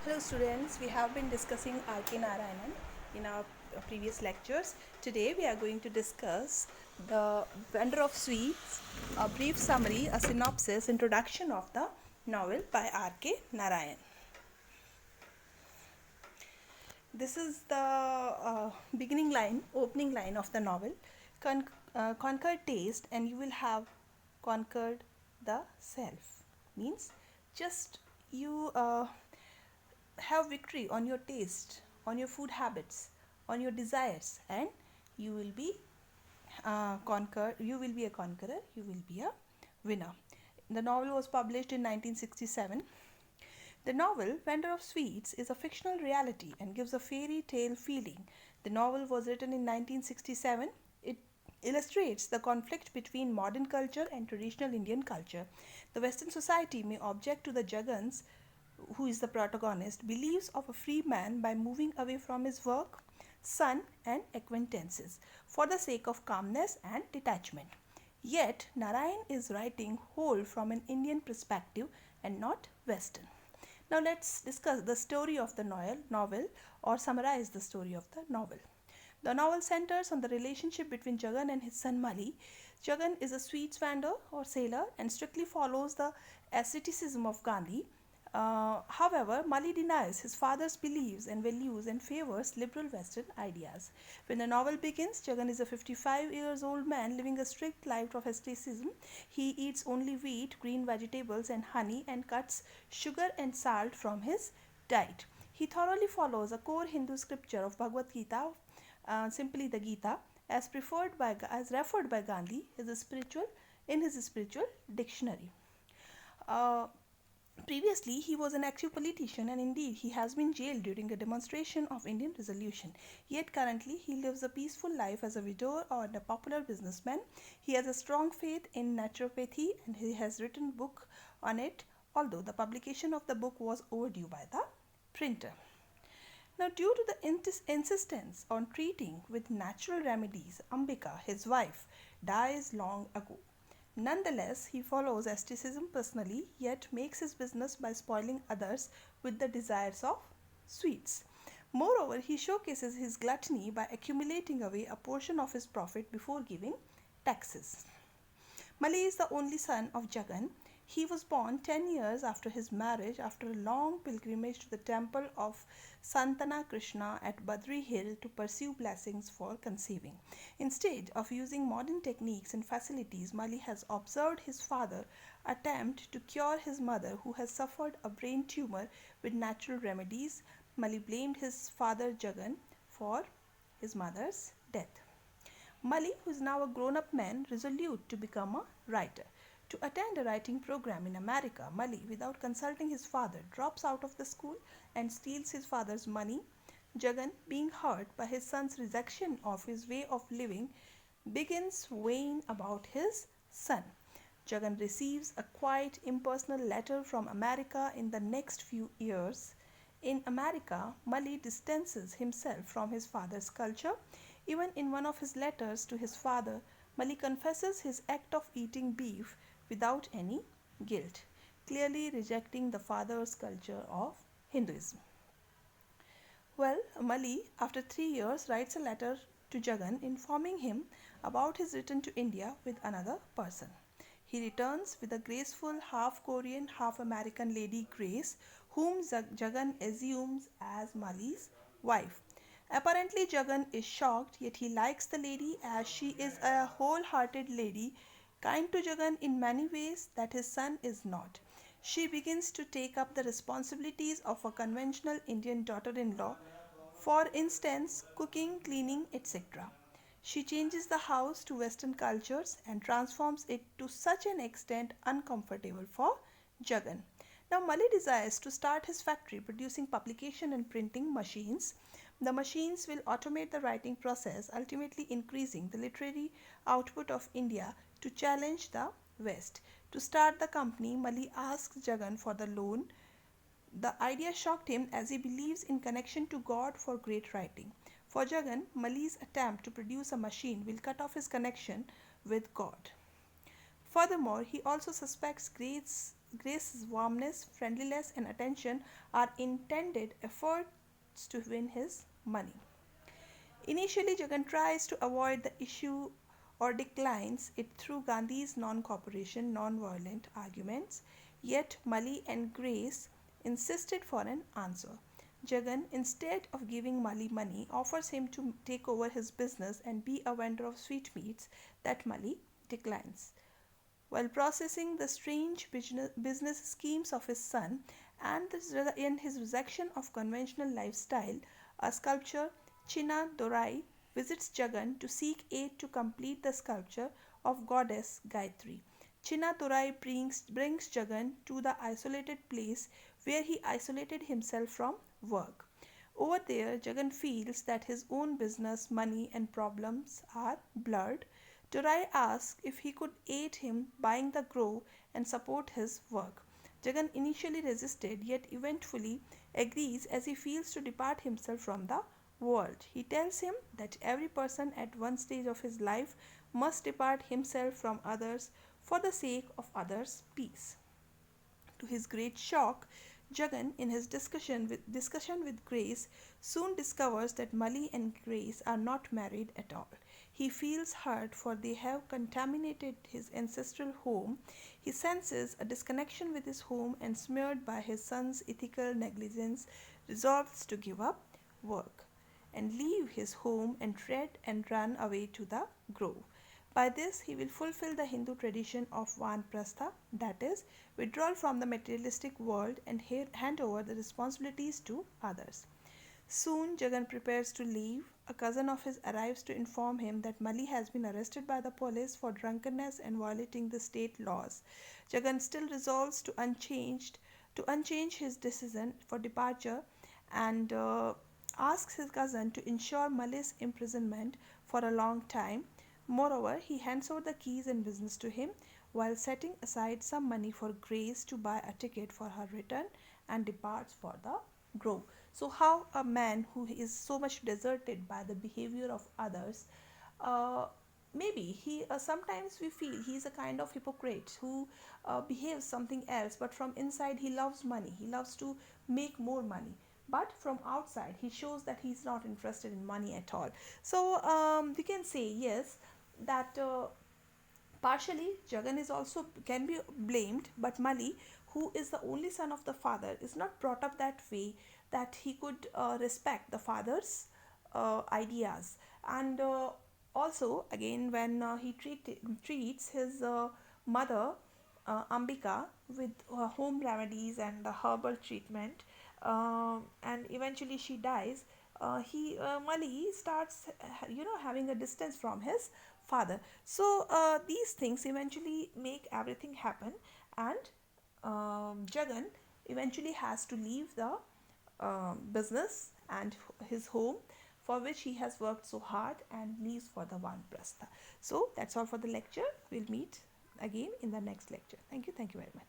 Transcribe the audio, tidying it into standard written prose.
Hello students, we have been discussing R.K.Narayan in our previous lectures. Today we are going to discuss The Vendor of Sweets, a brief summary, a synopsis, introduction of the novel by R.K.Narayan. This is the opening line of the novel. Conquer taste and you will have conquered the self. Means just you have victory on your taste, on your food habits, on your desires, and you will be you will be a conqueror, you will be a winner. The novel was published in 1967. The novel Vendor of Sweets is a fictional reality and gives a fairy tale feeling. The novel was written in 1967. It illustrates the conflict between modern culture and traditional Indian culture. The Western society may object to the Jagans, who is the protagonist, believes of a free man by moving away from his work, son, and acquaintances for the sake of calmness and detachment. Yet, Narayan is writing whole from an Indian perspective and not Western. Now, let's discuss the story of the novel or summarize the story of the novel. The novel centers on the relationship between Jagan and his son Mali. Jagan is a sweets vendor or sailor and strictly follows the asceticism of Gandhi. However, Mali denies his father's beliefs and values and favors liberal Western ideas. When the novel begins, Jagan is a 55 years old man living a strict life of asceticism. He eats only wheat, green vegetables, and honey and cuts sugar and salt from his diet. He thoroughly follows a core Hindu scripture of Bhagavad Gita, simply the Gita, as referred by Gandhi in his spiritual dictionary. Uh, Previously, he was an active politician and indeed he has been jailed during a demonstration of Indian resolution. Yet currently he lives a peaceful life as a widower or a popular businessman. He has a strong faith in naturopathy and he has written a book on it, although the publication of the book was overdue by the printer. Now, due to the insistence on treating with natural remedies, Ambika, his wife, dies long ago. Nonetheless, he follows asceticism personally, yet makes his business by spoiling others with the desires of sweets. Moreover, he showcases his gluttony by accumulating away a portion of his profit before giving taxes. Mali is the only son of Jagan. He was born 10 years after his marriage after a long pilgrimage to the temple of Santana Krishna at Badri Hill to pursue blessings for conceiving. Instead of using modern techniques and facilities, Mali has observed his father attempt to cure his mother who has suffered a brain tumor with natural remedies. Mali blamed his father Jagan for his mother's death. Mali, who is now a grown up man, resolute to become a writer. To attend a writing program in America, Mali, without consulting his father, drops out of the school and steals his father's money. Jagan, being hurt by his son's rejection of his way of living, begins weighing about his son. Jagan receives a quiet, impersonal letter from America in the next few years. In America, Mali distances himself from his father's culture. Even in one of his letters to his father, Mali confesses his act of eating beef without any guilt, clearly rejecting the father's culture of Hinduism. Well, Mali, after 3 years, writes a letter to Jagan informing him about his return to India with another person. He returns with a graceful half Korean, half American lady Grace, whom Jagan assumes as Mali's wife. Apparently, Jagan is shocked, yet he likes the lady as she is a wholehearted lady, kind to Jagan in many ways that his son is not. She begins to take up the responsibilities of a conventional Indian daughter in law, for instance, cooking, cleaning, etc. She changes the house to Western cultures and transforms it to such an extent uncomfortable for Jagan. Now, Mali desires to start his factory producing publication and printing machines. The machines will automate the writing process, ultimately increasing the literary output of India to challenge the West. To start the company, Mali asks Jagan for the loan. The idea shocked him as he believes in connection to God for great writing. For Jagan, Mali's attempt to produce a machine will cut off his connection with God. Furthermore, he also suspects Grace's warmness, friendliness, and attention are intended efforts to win his money. Initially, Jagan tries to avoid the issue or declines it through Gandhi's non cooperation, non violent arguments. Yet, Mali and Grace insisted for an answer. Jagan, instead of giving Mali money, offers him to take over his business and be a vendor of sweetmeats that Mali declines. While processing the strange business schemes of his son and in his rejection of conventional lifestyle, a sculptor, Chinna Dorai, visits Jagan to seek aid to complete the sculpture of goddess Gayatri. Chinna Dorai brings Jagan to the isolated place where he isolated himself from work. Over there, Jagan feels that his own business, money, and problems are blurred. Durai asks if he could aid him buying the grove and support his work. Jagan initially resisted, yet eventually agrees as he feels to depart himself from the world. He tells him that every person at one stage of his life must depart himself from others for the sake of others' peace. To his great shock, Jagan, in his discussion with Grace, soon discovers that Mali and Grace are not married at all. He feels hurt for they have contaminated his ancestral home. He senses a disconnection with his home and, smeared by his son's ethical negligence, resolves to give up work and leave his home and tread and run away to the grove. By this, he will fulfill the Hindu tradition of Vanprastha, that is, withdrawal from the materialistic world and hand over the responsibilities to others. Soon, Jagan prepares to leave. A cousin of his arrives to inform him that Mali has been arrested by the police for drunkenness and violating the state laws. Jagan still resolves to unchange his decision for departure and asks his cousin to ensure Mali's imprisonment for a long time. Moreover, he hands over the keys and business to him while setting aside some money for Grace to buy a ticket for her return and departs for the grove. So, how a man who is so much deserted by the behavior of others, uh, maybe he sometimes we feel he's a kind of hypocrite who behaves something else, but from inside he loves money, he loves to make more money. But from outside, he shows that he's not interested in money at all. So, we can say yes that partially, Jagan is also can be blamed, but Mali, who is the only son of the father, is not brought up that way that he could respect the father's ideas. And also, again, when treats his mother, Ambika, with home remedies and the herbal treatment, and eventually she dies. He Mali starts, having a distance from his father. So these things eventually make everything happen, and Jagan eventually has to leave the business and his home for which he has worked so hard and leaves for the Vanprastha. So that's all for the lecture. We'll meet again in the next lecture. Thank you. Thank you very much.